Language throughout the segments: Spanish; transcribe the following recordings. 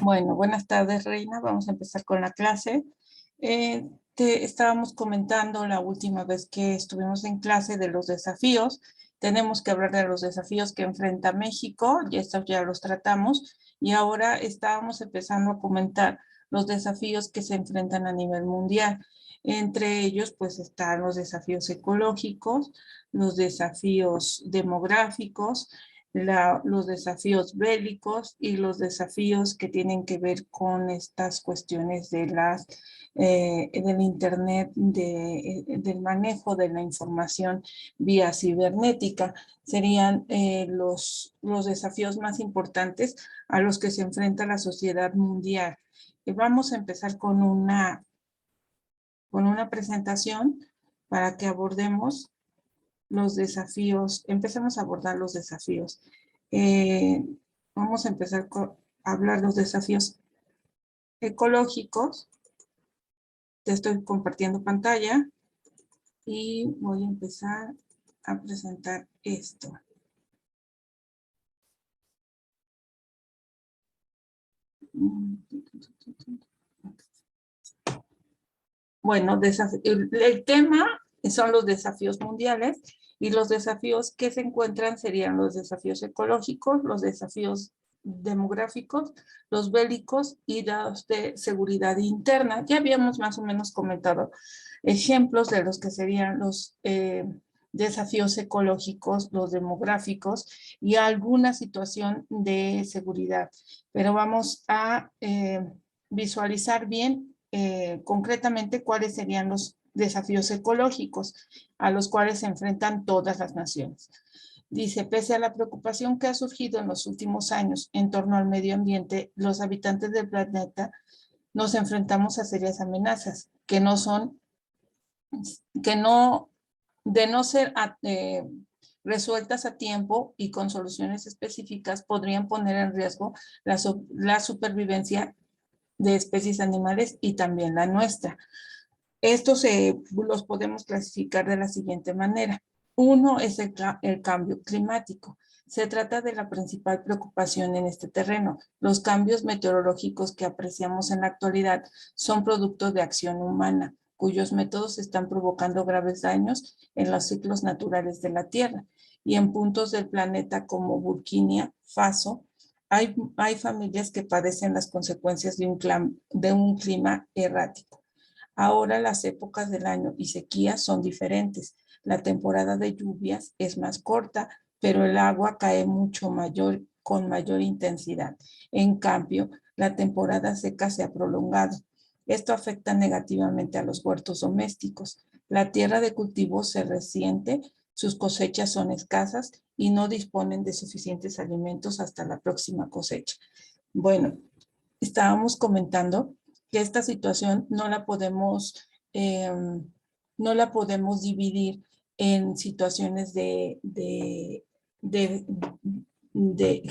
Bueno, buenas tardes, Reina. Vamos a empezar con la clase. Te estábamos comentando la última vez que estuvimos en clase de los desafíos. Tenemos que hablar de los desafíos que enfrenta México, y estos ya los tratamos. Y ahora estábamos empezando a comentar los desafíos que se enfrentan a nivel mundial. Entre ellos, pues, están los desafíos ecológicos, los desafíos demográficos, los desafíos bélicos y los desafíos que tienen que ver con estas cuestiones de del Internet, del manejo de la información vía cibernética. Serían los desafíos más importantes a los que se enfrenta la sociedad mundial. Vamos a empezar con una presentación para que abordemos los desafíos, empecemos a abordar los desafíos. Eh, Vamos a empezar a hablar los desafíos ecológicos. Te estoy compartiendo pantalla y voy a empezar a presentar esto. Bueno, el tema son los desafíos mundiales, y los desafíos que se encuentran serían los desafíos ecológicos, los desafíos demográficos, los bélicos y los de seguridad interna. Ya habíamos más o menos comentado ejemplos de los que serían los desafíos ecológicos, los demográficos y alguna situación de seguridad. Pero vamos a visualizar bien concretamente cuáles serían los desafíos ecológicos a los cuales se enfrentan todas las naciones. Dice, pese a la preocupación que ha surgido en los últimos años en torno al medio ambiente, los habitantes del planeta nos enfrentamos a serias amenazas que no son, que no, de no ser resueltas a tiempo y con soluciones específicas, podrían poner en riesgo la supervivencia de especies animales y también la nuestra. Estos los podemos clasificar de la siguiente manera. Uno es el cambio climático. Se trata de la principal preocupación en este terreno. Los cambios meteorológicos que apreciamos en la actualidad son producto de acción humana, cuyos métodos están provocando graves daños en los ciclos naturales de la Tierra. Y en puntos del planeta como Burkina Faso, hay familias que padecen las consecuencias de un clima errático. Ahora las épocas del año y sequías son diferentes. La temporada de lluvias es más corta, pero el agua cae con mayor intensidad. En cambio, la temporada seca se ha prolongado. Esto afecta negativamente a los huertos domésticos. La tierra de cultivo se resiente, sus cosechas son escasas y no disponen de suficientes alimentos hasta la próxima cosecha. Bueno, estábamos comentando que esta situación no la podemos dividir en situaciones de, de, de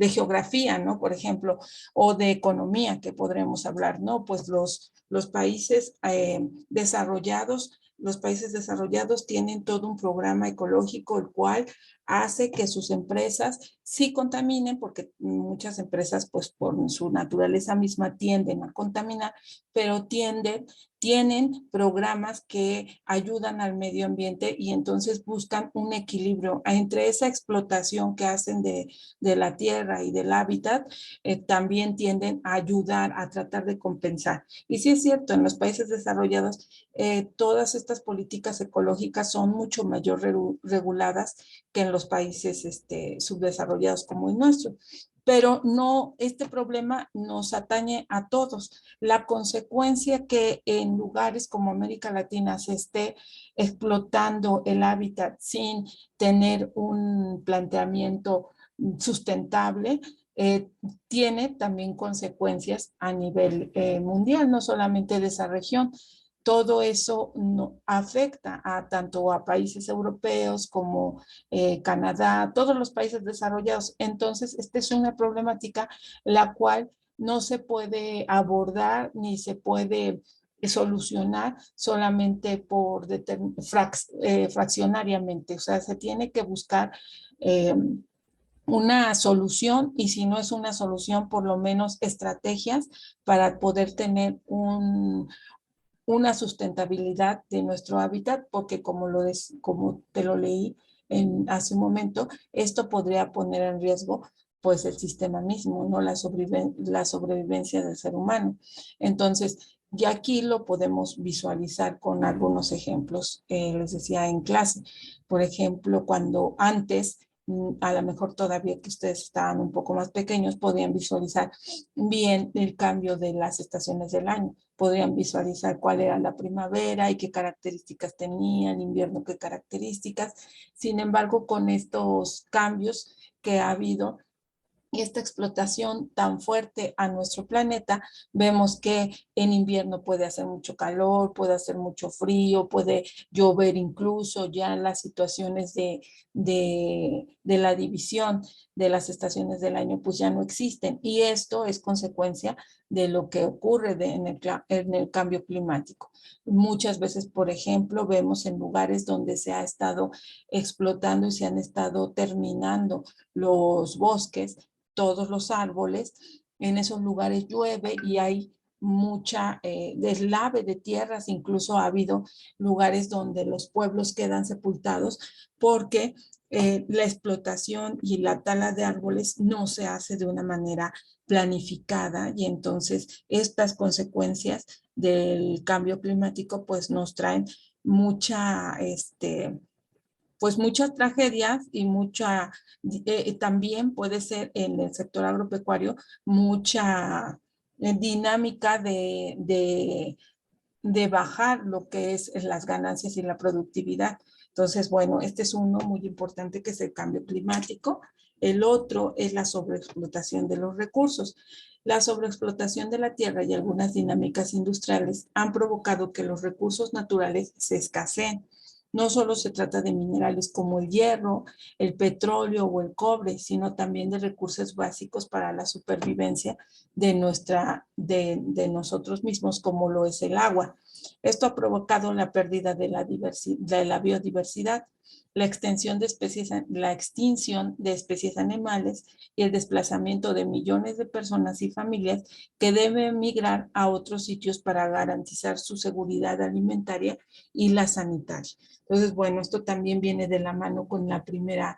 geografía, ¿no? Por ejemplo, o de economía, que podremos hablar, ¿no? Pues los países los países desarrollados tienen todo un programa ecológico, el cual hace que sus empresas sí contaminen, porque muchas empresas, pues por su naturaleza misma, tienden a contaminar, pero tienen programas que ayudan al medio ambiente, y entonces buscan un equilibrio entre esa explotación que hacen de la tierra y del hábitat. También tienden a ayudar a tratar de compensar. Y sí es cierto, en los países desarrollados, todas estas políticas ecológicas son mucho mayor reguladas que en los países subdesarrollados como el nuestro. Pero no, este problema nos atañe a todos. La consecuencia que en lugares como América Latina se esté explotando el hábitat sin tener un planteamiento sustentable, tiene también consecuencias a nivel mundial, no solamente de esa región. Todo eso no, afecta a tanto a países europeos como Canadá, todos los países desarrollados. Entonces, esta es una problemática la cual no se puede abordar ni se puede solucionar solamente fraccionariamente. O sea, se tiene que buscar una solución, y si no es una solución, por lo menos estrategias para poder tener una sustentabilidad de nuestro hábitat, porque como te lo leí hace un momento, esto podría poner en riesgo pues el sistema mismo, ¿no? La sobrevivencia del ser humano. Entonces, ya aquí lo podemos visualizar con algunos ejemplos, les decía en clase. Por ejemplo, cuando antes, a lo mejor todavía que ustedes estaban un poco más pequeños, podían visualizar bien el cambio de las estaciones del año. Podrían visualizar cuál era la primavera y qué características tenía, el invierno qué características. Sin embargo, con estos cambios que ha habido y esta explotación tan fuerte a nuestro planeta, vemos que en invierno puede hacer mucho calor, puede hacer mucho frío, puede llover incluso, ya las situaciones de la división de las estaciones del año pues ya no existen, y esto es consecuencia de lo que ocurre en el cambio climático. Muchas veces, por ejemplo, vemos en lugares donde se ha estado explotando y se han estado terminando los bosques, todos los árboles, en esos lugares llueve y hay mucha deslave de tierras, incluso ha habido lugares donde los pueblos quedan sepultados porque la explotación y la tala de árboles no se hace de una manera planificada, y entonces estas consecuencias del cambio climático pues nos traen mucha pues muchas tragedias y también puede ser en el sector agropecuario mucha dinámica de bajar lo que es las ganancias y la productividad. Entonces, bueno, este es uno muy importante, que es el cambio climático. El otro es la sobreexplotación de los recursos. La sobreexplotación de la tierra y algunas dinámicas industriales han provocado que los recursos naturales se escaseen. No solo se trata de minerales como el hierro, el petróleo o el cobre, sino también de recursos básicos para la supervivencia de nosotros mismos, como lo es el agua. Esto ha provocado la pérdida de la biodiversidad, la extinción de especies animales y el desplazamiento de millones de personas y familias que deben migrar a otros sitios para garantizar su seguridad alimentaria y la sanitaria. Entonces, bueno, esto también viene de la mano con la primera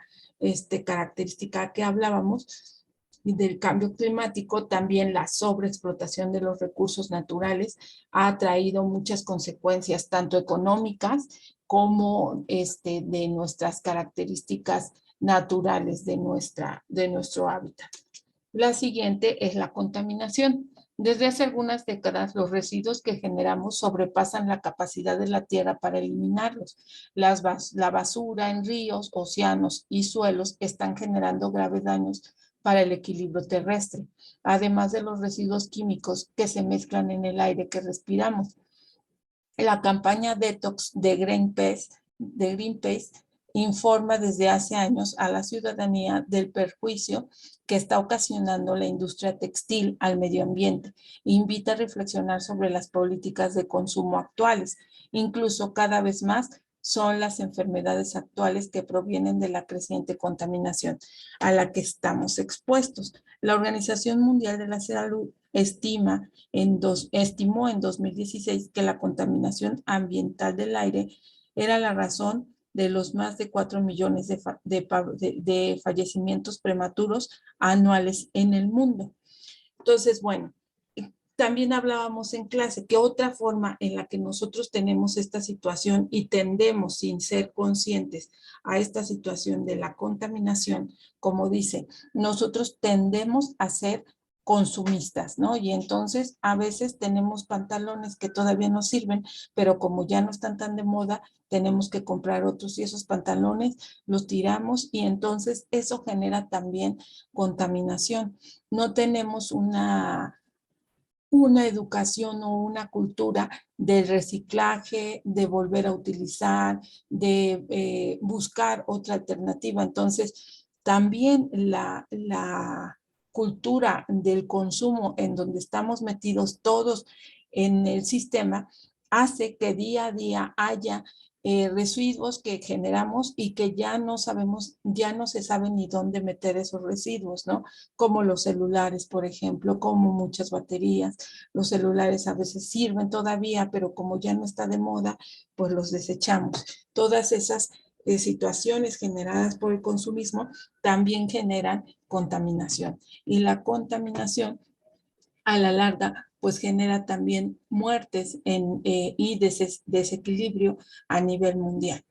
característica que hablábamos del cambio climático. También la sobreexplotación de los recursos naturales ha traído muchas consecuencias, tanto económicas como de nuestras características naturales de nuestro hábitat. La siguiente es la contaminación. Desde hace algunas décadas, los residuos que generamos sobrepasan la capacidad de la Tierra para eliminarlos. La basura en ríos, océanos y suelos están generando graves daños para el equilibrio terrestre, además de los residuos químicos que se mezclan en el aire que respiramos. La campaña Detox de Greenpeace informa desde hace años a la ciudadanía del perjuicio que está ocasionando la industria textil al medio ambiente. Invita a reflexionar sobre las políticas de consumo actuales. Incluso cada vez más son las enfermedades actuales que provienen de la creciente contaminación a la que estamos expuestos. La Organización Mundial de la Salud estimó en 2016 que la contaminación ambiental del aire era la razón de los más de 4 millones de fallecimientos prematuros anuales en el mundo. Entonces, bueno, también hablábamos en clase que otra forma en la que nosotros tenemos esta situación y tendemos sin ser conscientes a esta situación de la contaminación, como dice, nosotros tendemos a ser consumistas, ¿no? Y entonces a veces tenemos pantalones que todavía nos sirven, pero como ya no están tan de moda, tenemos que comprar otros, y esos pantalones los tiramos, y entonces eso genera también contaminación. No tenemos una educación o una cultura de reciclaje, de volver a utilizar, de buscar otra alternativa. Entonces, también la cultura del consumo en donde estamos metidos todos en el sistema hace que día a día haya residuos que generamos y que ya no sabemos, ya no se sabe ni dónde meter esos residuos, ¿no? Como los celulares, por ejemplo, como muchas baterías. Los celulares a veces sirven todavía, pero como ya no está de moda, pues los desechamos. Todas esas situaciones generadas por el consumismo también generan contaminación. Y la contaminación a la larga pues genera también muertes y desequilibrio a nivel mundial.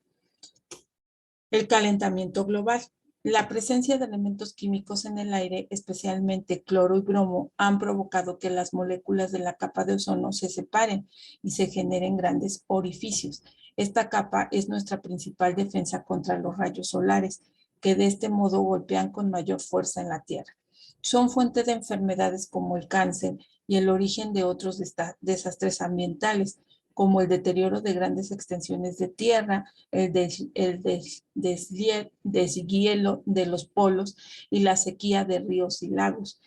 El calentamiento global. La presencia de elementos químicos en el aire, especialmente cloro y bromo, han provocado que las moléculas de la capa de ozono se separen y se generen grandes orificios. Esta capa es nuestra principal defensa contra los rayos solares, que de este modo golpean con mayor fuerza en la Tierra. Son fuente de enfermedades como el cáncer y el origen de otros desastres ambientales, como el deterioro de grandes extensiones de tierra, el deshielo de los polos y la sequía de ríos y lagos.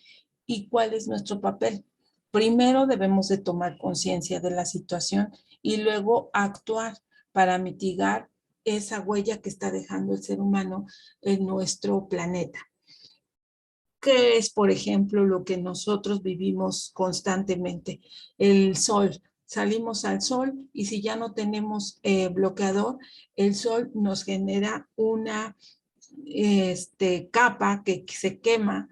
¿Y cuál es nuestro papel? Primero debemos de tomar conciencia de la situación y luego actuar para mitigar esa huella que está dejando el ser humano en nuestro planeta. ¿Qué es, por ejemplo, lo que nosotros vivimos constantemente? El sol. Salimos al sol y si ya no tenemos bloqueador, el sol nos genera una capa que se quema,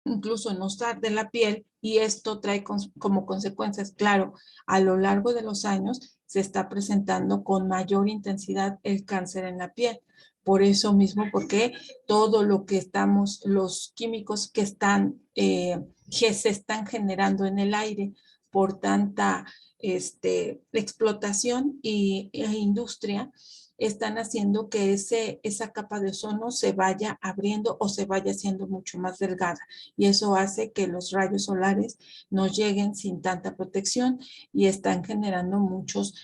incluso nos arde la piel y esto trae como consecuencias, claro, a lo largo de los años se está presentando con mayor intensidad el cáncer en la piel. Por eso mismo, porque todo lo que estamos, los químicos que se están generando en el aire por tanta explotación e industria, están haciendo que esa capa de ozono se vaya abriendo o se vaya haciendo mucho más delgada. Y eso hace que los rayos solares no lleguen sin tanta protección y están generando muchas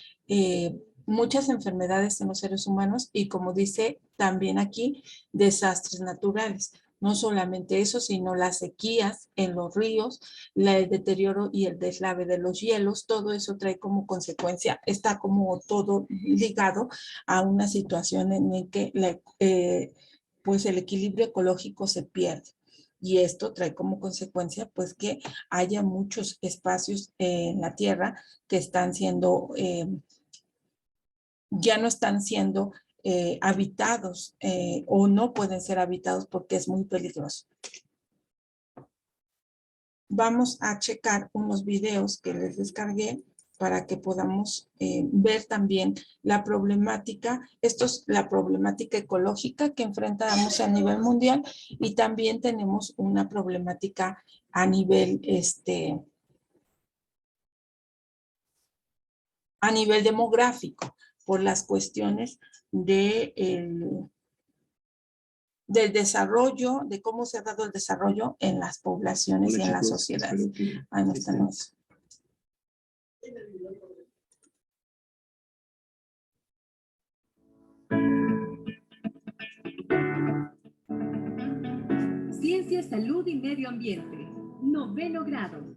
enfermedades en los seres humanos y, como dice también aquí, desastres naturales. No solamente eso, sino las sequías en los ríos, el deterioro y el deslave de los hielos, todo eso trae como consecuencia, está como todo ligado a una situación en la que pues el equilibrio ecológico se pierde. Y esto trae como consecuencia pues que haya muchos espacios en la Tierra que están siendo ya no están siendo habitados o no pueden ser habitados porque es muy peligroso. Vamos a checar unos videos que les descargué para que podamos ver también la problemática. Esto es la problemática ecológica que enfrentamos a nivel mundial y también tenemos una problemática a nivel demográfico por las cuestiones del desarrollo, de cómo se ha dado el desarrollo en las poblaciones y en las sociedades. Ah, no estamos. Ciencia, salud y medio ambiente. 9º grado. La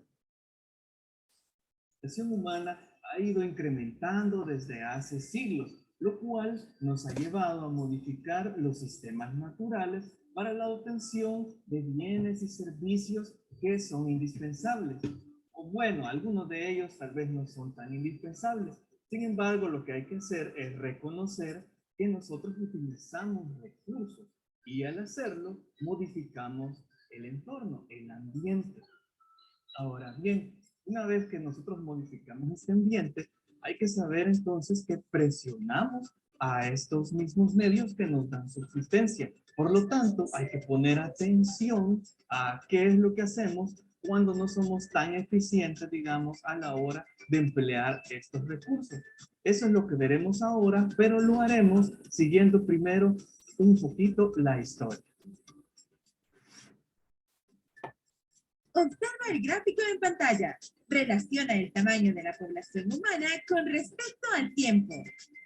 población humana ha ido incrementando desde hace siglos, lo cual nos ha llevado a modificar los sistemas naturales para la obtención de bienes y servicios que son indispensables. O bueno, algunos de ellos tal vez no son tan indispensables. Sin embargo, lo que hay que hacer es reconocer que nosotros utilizamos recursos y al hacerlo modificamos el entorno, el ambiente. Ahora bien, una vez que nosotros modificamos este ambiente, hay que saber entonces que presionamos a estos mismos medios que nos dan subsistencia. Por lo tanto, hay que poner atención a qué es lo que hacemos cuando no somos tan eficientes, digamos, a la hora de emplear estos recursos. Eso es lo que veremos ahora, pero lo haremos siguiendo primero un poquito la historia. Observa el gráfico en pantalla. Relaciona el tamaño de la población humana con respecto al tiempo.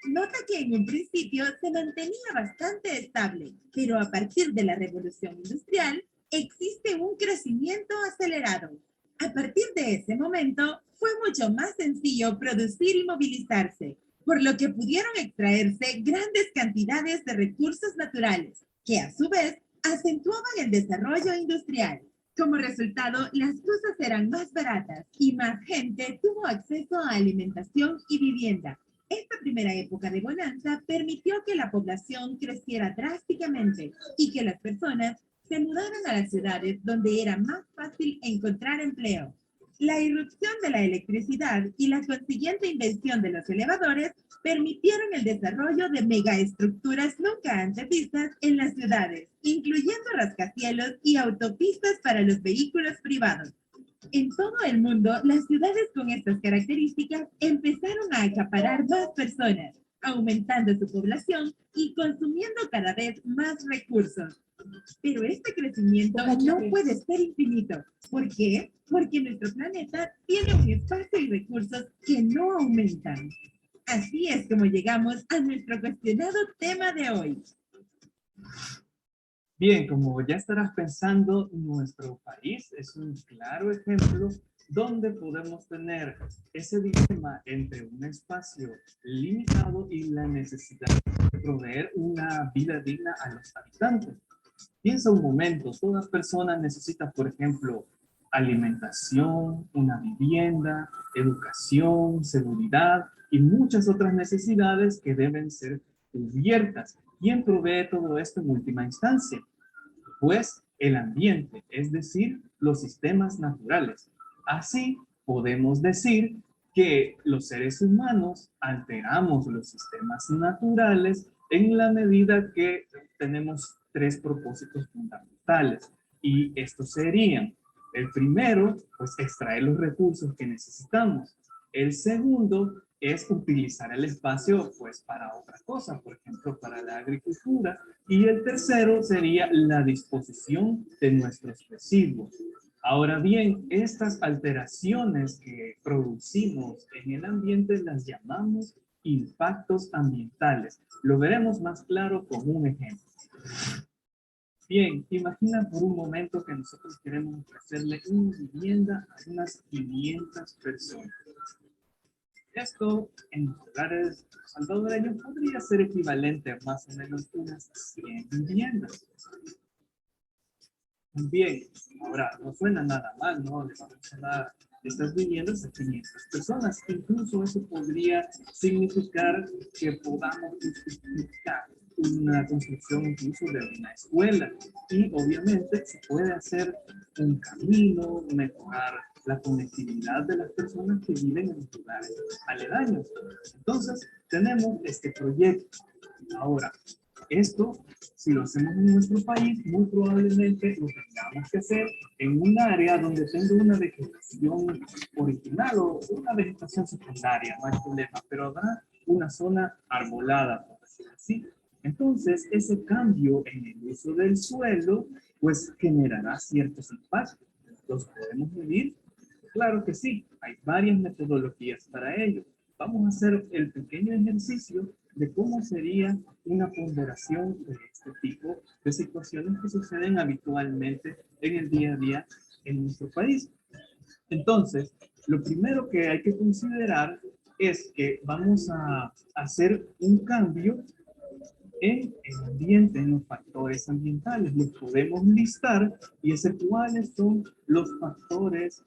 Nota que en un principio se mantenía bastante estable, pero a partir de la revolución industrial existe un crecimiento acelerado. A partir de ese momento fue mucho más sencillo producir y movilizarse. por lo que pudieron extraerse grandes cantidades de recursos naturales, que a su vez acentuaban el desarrollo industrial. Como resultado, las cosas eran más baratas y más gente tuvo acceso a alimentación y vivienda. Esta primera época de bonanza permitió que la población creciera drásticamente y que las personas se mudaran a las ciudades donde era más fácil encontrar empleo. La irrupción de la electricidad y la consiguiente invención de los elevadores permitieron el desarrollo de megaestructuras nunca antes vistas en las ciudades, incluyendo rascacielos y autopistas para los vehículos privados. En todo el mundo, las ciudades con estas características empezaron a acaparar más personas, aumentando su población y consumiendo cada vez más recursos. Pero este crecimiento no puede ser infinito. ¿Por qué? Porque nuestro planeta tiene un espacio y recursos que no aumentan. Así es como llegamos a nuestro cuestionado tema de hoy. Bien, como ya estarás pensando, nuestro país es un claro ejemplo donde podemos tener ese dilema entre un espacio limitado y la necesidad de proveer una vida digna a los habitantes. Piensa un momento, toda persona necesita, por ejemplo, alimentación, una vivienda, educación, seguridad y muchas otras necesidades que deben ser cubiertas. ¿Quién provee todo esto en última instancia? Pues el ambiente, es decir, los sistemas naturales. Así podemos decir que los seres humanos alteramos los sistemas naturales en la medida que tenemos tres propósitos fundamentales. Y estos serían, el primero, pues extraer los recursos que necesitamos. El segundo es utilizar el espacio pues para otra cosa, por ejemplo, para la agricultura. Y el tercero sería la disposición de nuestros residuos. Ahora bien, estas alteraciones que producimos en el ambiente las llamamos impactos ambientales. Lo veremos más claro con un ejemplo. Bien, imagina por un momento que nosotros queremos ofrecerle una vivienda a unas 500 personas. Esto en dólares salvadoreños podría ser equivalente a más o menos unas 100 viviendas. Bien, ahora no suena nada mal, ¿no? Le vamos a dar estas viviendas a 500 personas. Incluso eso podría significar que podamos justificar una construcción incluso de una escuela. Y obviamente se puede hacer un camino, mejorar la conectividad de las personas que viven en lugares aledaños. Entonces, tenemos este proyecto. Ahora, esto, si lo hacemos en nuestro país, muy probablemente lo tengamos que hacer en un área donde tenga una vegetación original o una vegetación secundaria, no hay problema, pero habrá una zona arbolada, por decirlo así. Entonces, ese cambio en el uso del suelo, pues generará ciertos impactos. ¿Los podemos medir? Claro que sí, hay varias metodologías para ello. Vamos a hacer el pequeño ejercicio de cómo sería una ponderación de este tipo de situaciones que suceden habitualmente en el día a día en nuestro país. Entonces, lo primero que hay que considerar es que vamos a hacer un cambio en el ambiente, en los factores ambientales. Los podemos listar y es cuáles son los factores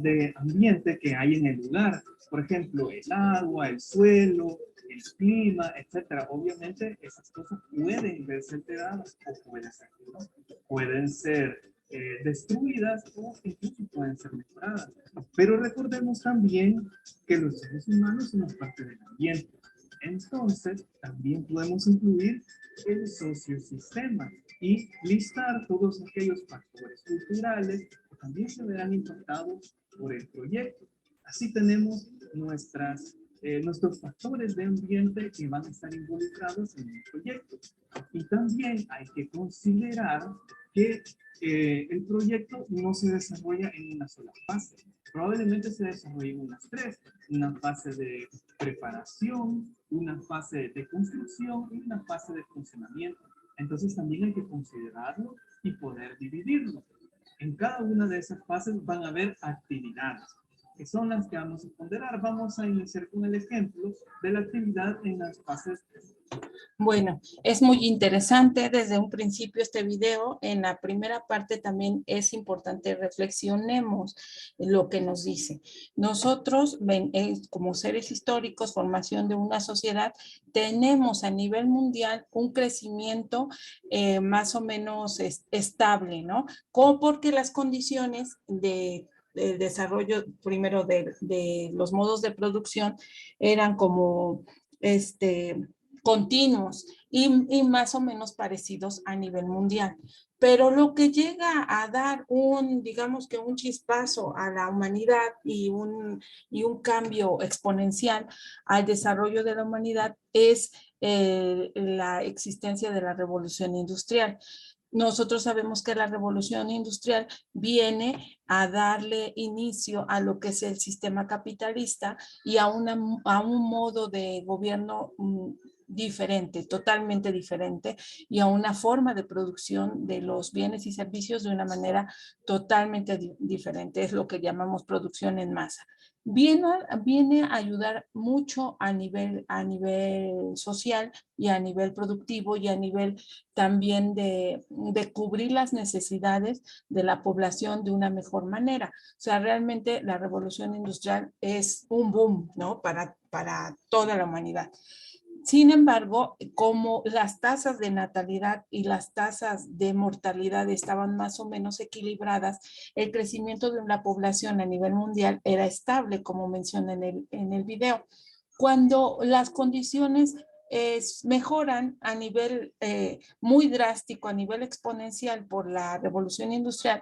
de ambiente que hay en el lugar. Por ejemplo, el agua, el suelo, el clima, etcétera. Obviamente, esas cosas pueden verse alteradas o pueden ser, ¿no? Pueden ser destruidas o incluso pueden ser mejoradas. Pero recordemos también que los seres humanos somos parte del ambiente. Entonces, también podemos incluir el sociosistema y listar todos aquellos factores culturales que también se verán impactados por el proyecto. Así tenemos nuestros factores de ambiente que van a estar involucrados en el proyecto. Y también hay que considerar que el proyecto no se desarrolla en una sola fase. Probablemente se desarrolle en unas tres. Una fase de preparación, una fase de construcción y una fase de funcionamiento. Entonces también hay que considerarlo y poder dividirlo. En cada una de esas fases van a haber actividades. que son las que vamos a ponderar. Vamos a iniciar con el ejemplo de la actividad en las fases. Bueno, es muy interesante desde un principio este video. En la primera parte también es importante reflexionemos lo que nos dice. Nosotros, como seres históricos, formación de una sociedad, tenemos a nivel mundial un crecimiento más o menos estable, ¿no? Porque las condiciones de desarrollo primero de los modos de producción eran como continuos y más o menos parecidos a nivel mundial. Pero lo que llega a dar digamos que un chispazo a la humanidad y un cambio exponencial al desarrollo de la humanidad es la existencia de la revolución industrial. Nosotros sabemos que la revolución industrial viene a darle inicio a lo que es el sistema capitalista y a un modo de gobierno diferente, totalmente diferente, y a una forma de producción de los bienes y servicios de una manera totalmente diferente. Es lo que llamamos producción en masa. Viene a ayudar mucho a nivel social y a nivel productivo y a nivel también de cubrir las necesidades de la población de una mejor manera. O sea, realmente la revolución industrial es un boom, ¿no? Para toda la humanidad. Sin embargo, como las tasas de natalidad y las tasas de mortalidad estaban más o menos equilibradas, el crecimiento de la población a nivel mundial era estable, como mencioné en el video. Cuando las condiciones mejoran a nivel muy drástico, a nivel exponencial por la revolución industrial,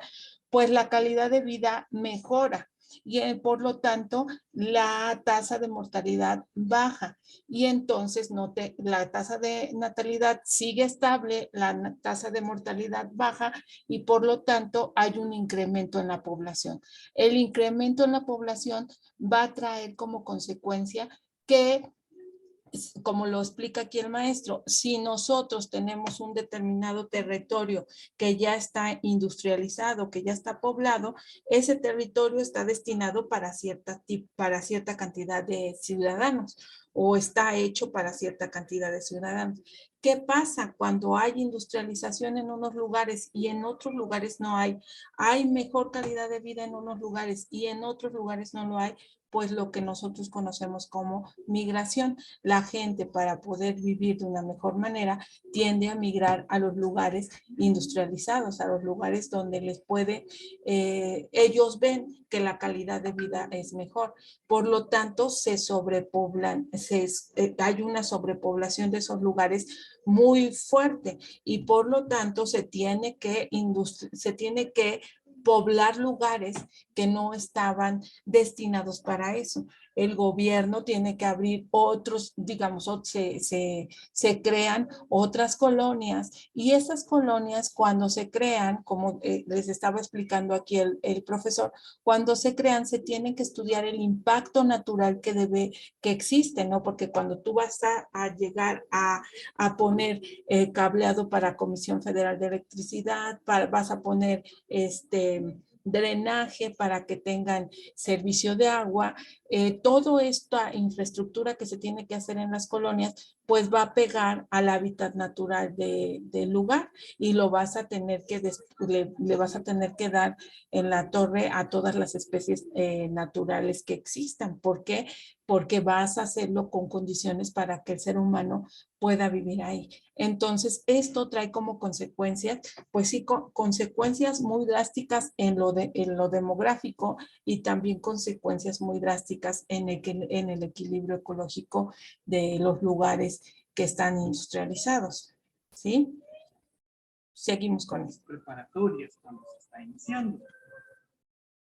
pues la calidad de vida mejora. Y por lo tanto, la tasa de mortalidad baja. Y entonces la tasa de natalidad sigue estable, la tasa de mortalidad baja y por lo tanto hay un incremento en la población. El incremento en la población va a traer como consecuencia que, como lo explica aquí el maestro, si nosotros tenemos un determinado territorio que ya está industrializado, que ya está poblado, ese territorio está destinado para cierta cantidad de ciudadanos o está hecho para cierta cantidad de ciudadanos. ¿Qué pasa cuando hay industrialización en unos lugares y en otros lugares no hay? Hay mejor calidad de vida en unos lugares y en otros lugares no lo hay, pues lo que nosotros conocemos como migración. La gente, para poder vivir de una mejor manera, tiende a migrar a los lugares industrializados, a los lugares donde ellos ven que la calidad de vida es mejor. Por lo tanto, se sobrepoblan, hay una sobrepoblación de esos lugares muy fuerte y por lo tanto se tiene que poblar lugares que no estaban destinados para eso. El gobierno tiene que abrir otros, digamos, se crean otras colonias y esas colonias cuando se crean, como les estaba explicando aquí el profesor, cuando se crean se tiene que estudiar el impacto natural que existe, ¿no? Porque cuando tú vas a llegar a poner cableado para Comisión Federal de Electricidad, vas a poner drenaje para que tengan servicio de agua, toda esta infraestructura que se tiene que hacer en las colonias, pues va a pegar al hábitat natural del lugar y lo vas a tener que, le vas a tener que dar en la torre a todas las especies naturales que existan. ¿Por qué? Porque vas a hacerlo con condiciones para que el ser humano pueda vivir ahí. Entonces, esto trae como consecuencias, pues sí, consecuencias muy drásticas en lo demográfico y también consecuencias muy drásticas en el equilibrio ecológico de los lugares que están industrializados. ¿Sí? Seguimos con esto. Preparatorias cuando se está iniciando.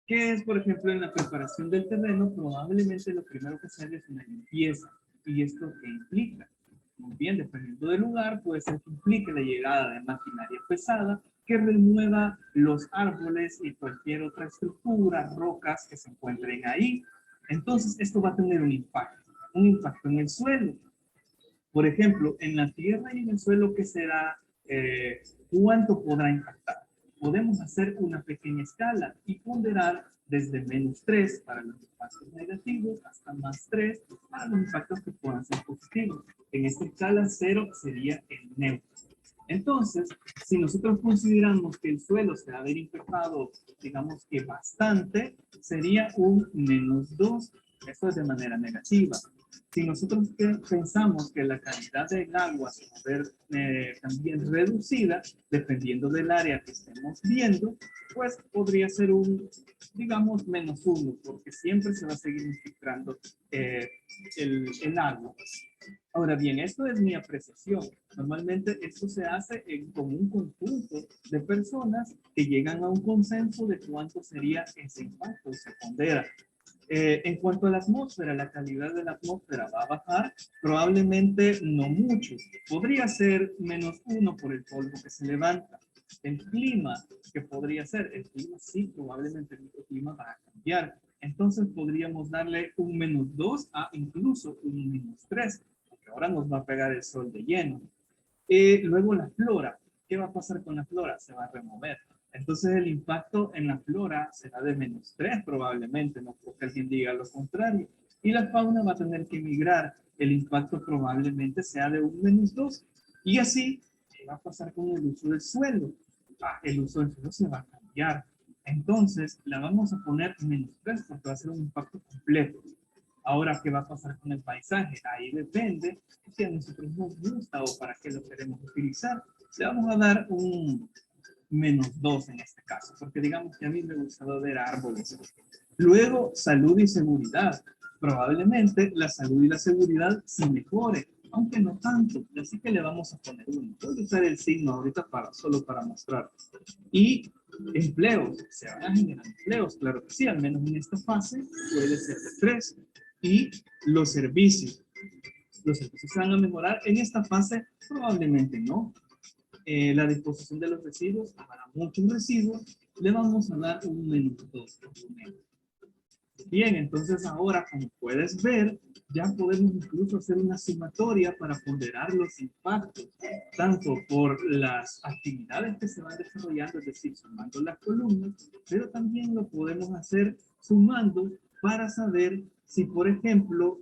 ¿Qué es, por ejemplo, en la preparación del terreno? Probablemente lo primero que se hace es una limpieza. ¿Y esto qué implica? Muy bien, dependiendo del lugar, puede ser que implique la llegada de maquinaria pesada que remueva los árboles y cualquier otra estructura, rocas que se encuentren ahí. Entonces, esto va a tener un impacto en el suelo. Por ejemplo, en la tierra y en el suelo, ¿qué será? ¿Cuánto podrá impactar? podemos hacer una pequeña escala y ponderar desde -3 para los impactos negativos hasta +3 para los impactos que puedan ser positivos. En esta escala 0 sería el neutro. Entonces, si nosotros consideramos que el suelo se va a ver impactado, digamos que bastante, sería un -2. Esto es de manera negativa. Si nosotros pensamos que la calidad del agua se va a ver también reducida, dependiendo del área que estemos viendo, pues podría ser un, digamos, -1, porque siempre se va a seguir filtrando el agua. Ahora bien, esto es mi apreciación. Normalmente esto se hace con un conjunto de personas que llegan a un consenso de cuánto sería ese impacto y se pondera. En cuanto a la atmósfera, la calidad de la atmósfera va a bajar, probablemente no mucho. Podría ser -1 por el polvo que se levanta. El clima, que podría ser, el clima sí, probablemente el microclima va a cambiar. Entonces podríamos darle un -2 a incluso un -3, porque ahora nos va a pegar el sol de lleno. Luego la flora. ¿Qué va a pasar con la flora? Se va a remover. Entonces el impacto en la flora será de -3 probablemente, no creo que alguien diga lo contrario. Y la fauna va a tener que migrar. El impacto probablemente sea de un -2. Y así, ¿qué va a pasar con el uso del suelo? El uso del suelo se va a cambiar. Entonces la vamos a poner -3 porque va a ser un impacto completo. Ahora, ¿qué va a pasar con el paisaje? Ahí depende si a nosotros nos gusta o para qué lo queremos utilizar. Le vamos a dar un -2 en este caso, porque digamos que a mí me gusta ver árboles. Luego, salud y seguridad. Probablemente la salud y la seguridad sí mejore, aunque no tanto. Así que le vamos a poner 1. Voy a usar el signo ahorita solo para mostrar. Y empleos, se van a generar empleos, claro que sí, al menos en esta fase puede ser de 3. Y los servicios se van a mejorar. En esta fase probablemente no. La disposición de los residuos, para muchos residuos, le vamos a dar un -2. Bien, entonces ahora, como puedes ver, ya podemos incluso hacer una sumatoria para ponderar los impactos, tanto por las actividades que se van desarrollando, es decir, sumando las columnas, pero también lo podemos hacer sumando para saber si, por ejemplo,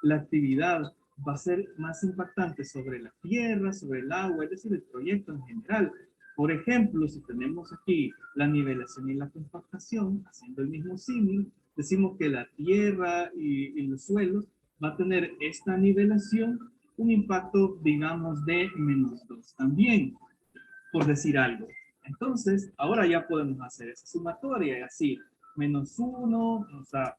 la actividad va a ser más impactante sobre la tierra, sobre el agua, es decir, el proyecto en general. Por ejemplo, si tenemos aquí la nivelación y la compactación, haciendo el mismo símil, decimos que la tierra y los suelos va a tener esta nivelación un impacto, digamos, de -2 también, por decir algo. Entonces, ahora ya podemos hacer esa sumatoria y así, -1, o sea.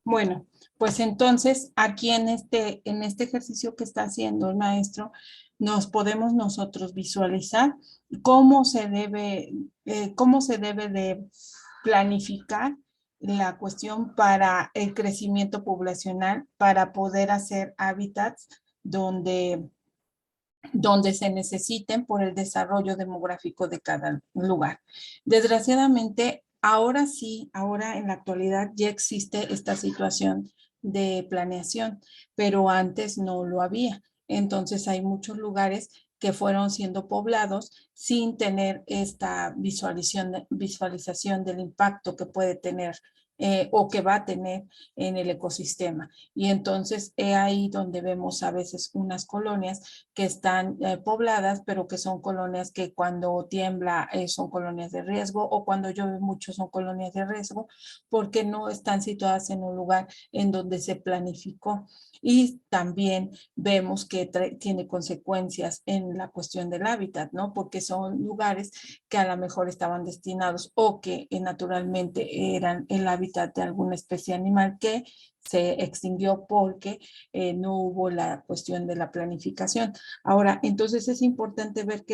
Bueno, pues entonces aquí en este ejercicio que está haciendo el maestro, nos podemos nosotros visualizar cómo se debe de planificar la cuestión para el crecimiento poblacional, para poder hacer hábitats donde se necesiten por el desarrollo demográfico de cada lugar. Desgraciadamente, ahora sí, ahora en la actualidad ya existe esta situación de planeación, pero antes no lo había. Entonces hay muchos lugares que fueron siendo poblados sin tener esta visualización del impacto que puede tener o que va a tener en el ecosistema. Y entonces es ahí donde vemos a veces unas colonias que están pobladas, pero que son colonias que cuando tiembla son colonias de riesgo, o cuando llueve mucho son colonias de riesgo, porque no están situadas en un lugar en donde se planificó. Y también vemos que tiene consecuencias en la cuestión del hábitat, ¿no? Porque son lugares que a lo mejor estaban destinados o que naturalmente eran el hábitat de alguna especie animal que se extinguió porque no hubo la cuestión de la planificación. Ahora, entonces es importante ver que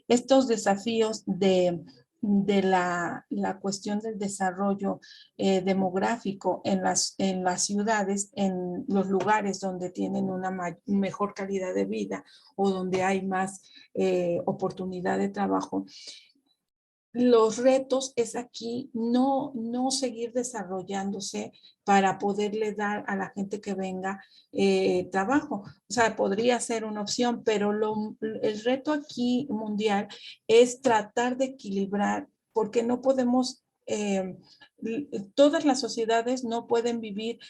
estos desafíos de la cuestión del desarrollo demográfico en las ciudades, en los lugares donde tienen una mejor calidad de vida o donde hay más oportunidad de trabajo, los retos es aquí no seguir desarrollándose para poderle dar a la gente que venga trabajo. O sea, podría ser una opción, pero el reto aquí mundial es tratar de equilibrar, porque no podemos, todas las sociedades no pueden vivir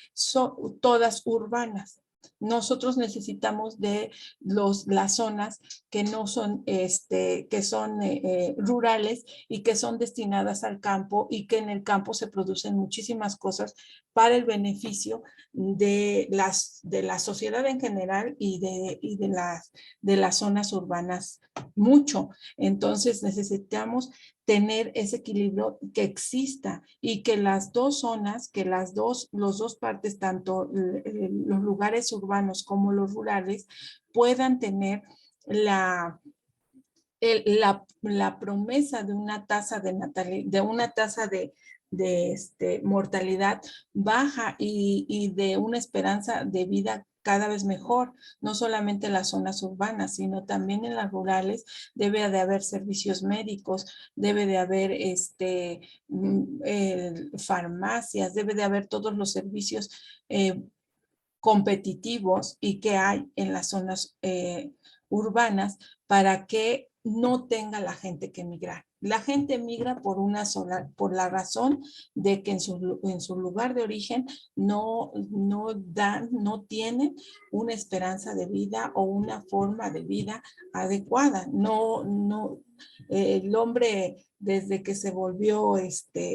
todas urbanas. Nosotros necesitamos de las zonas que no son, que son rurales y que son destinadas al campo, y que en el campo se producen muchísimas cosas para el beneficio de la sociedad en general y de las zonas urbanas mucho. Entonces necesitamos tener ese equilibrio, que exista, y que las dos zonas, que los dos partes, tanto los lugares urbanos como los rurales, puedan tener la promesa de una tasa de natalidad, de una tasa de mortalidad baja, y de una esperanza de vida cada vez mejor, no solamente en las zonas urbanas, sino también en las rurales. Debe de haber servicios médicos, debe de haber farmacias, debe de haber todos los servicios competitivos y que hay en las zonas urbanas, para que no tenga la gente que emigrar. La gente migra por la razón de que en su lugar de origen no tienen una esperanza de vida o una forma de vida adecuada. El hombre, desde que se volvió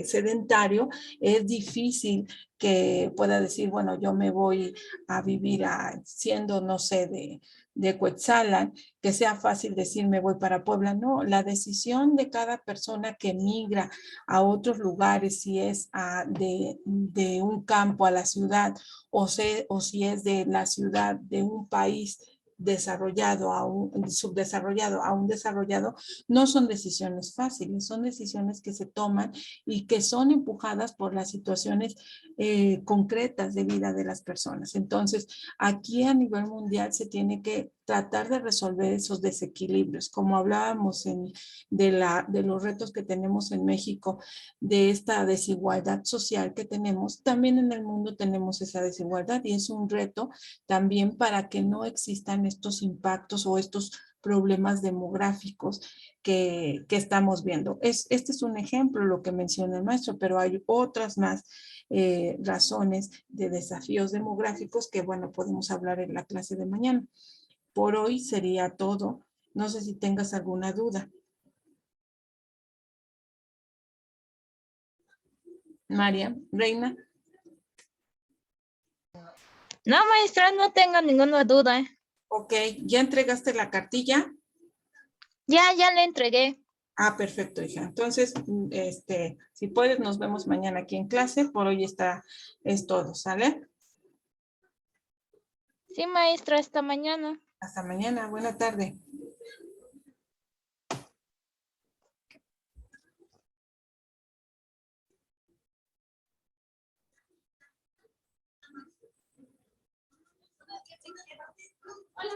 sedentario, es difícil que pueda decir, bueno, yo me voy a vivir siendo, no sé, de Cuetzalan, que sea fácil decir me voy para Puebla. No, la decisión de cada persona que migra a otros lugares, si es de un campo a la ciudad, o si es de la ciudad de un país desarrollado a un subdesarrollado a un desarrollado, no son decisiones fáciles, son decisiones que se toman y que son empujadas por las situaciones concretas de vida de las personas. Entonces, aquí a nivel mundial se tiene que tratar de resolver esos desequilibrios, como hablábamos de los retos que tenemos en México, de esta desigualdad social que tenemos. También en el mundo tenemos esa desigualdad, y es un reto también para que no existan estos impactos o estos problemas demográficos que estamos viendo. Este es un ejemplo, lo que menciona el maestro, pero hay otras más razones de desafíos demográficos que, bueno, podemos hablar en la clase de mañana. Por hoy sería todo. No sé si tengas alguna duda. María, Reina. No, maestra, no tengo ninguna duda. Ok, ¿ya entregaste la cartilla? Ya le entregué. Ah, perfecto, hija. Entonces, si puedes, nos vemos mañana aquí en clase. Por hoy es todo, ¿sale? Sí, maestra, hasta mañana. Hasta mañana. Buena tarde.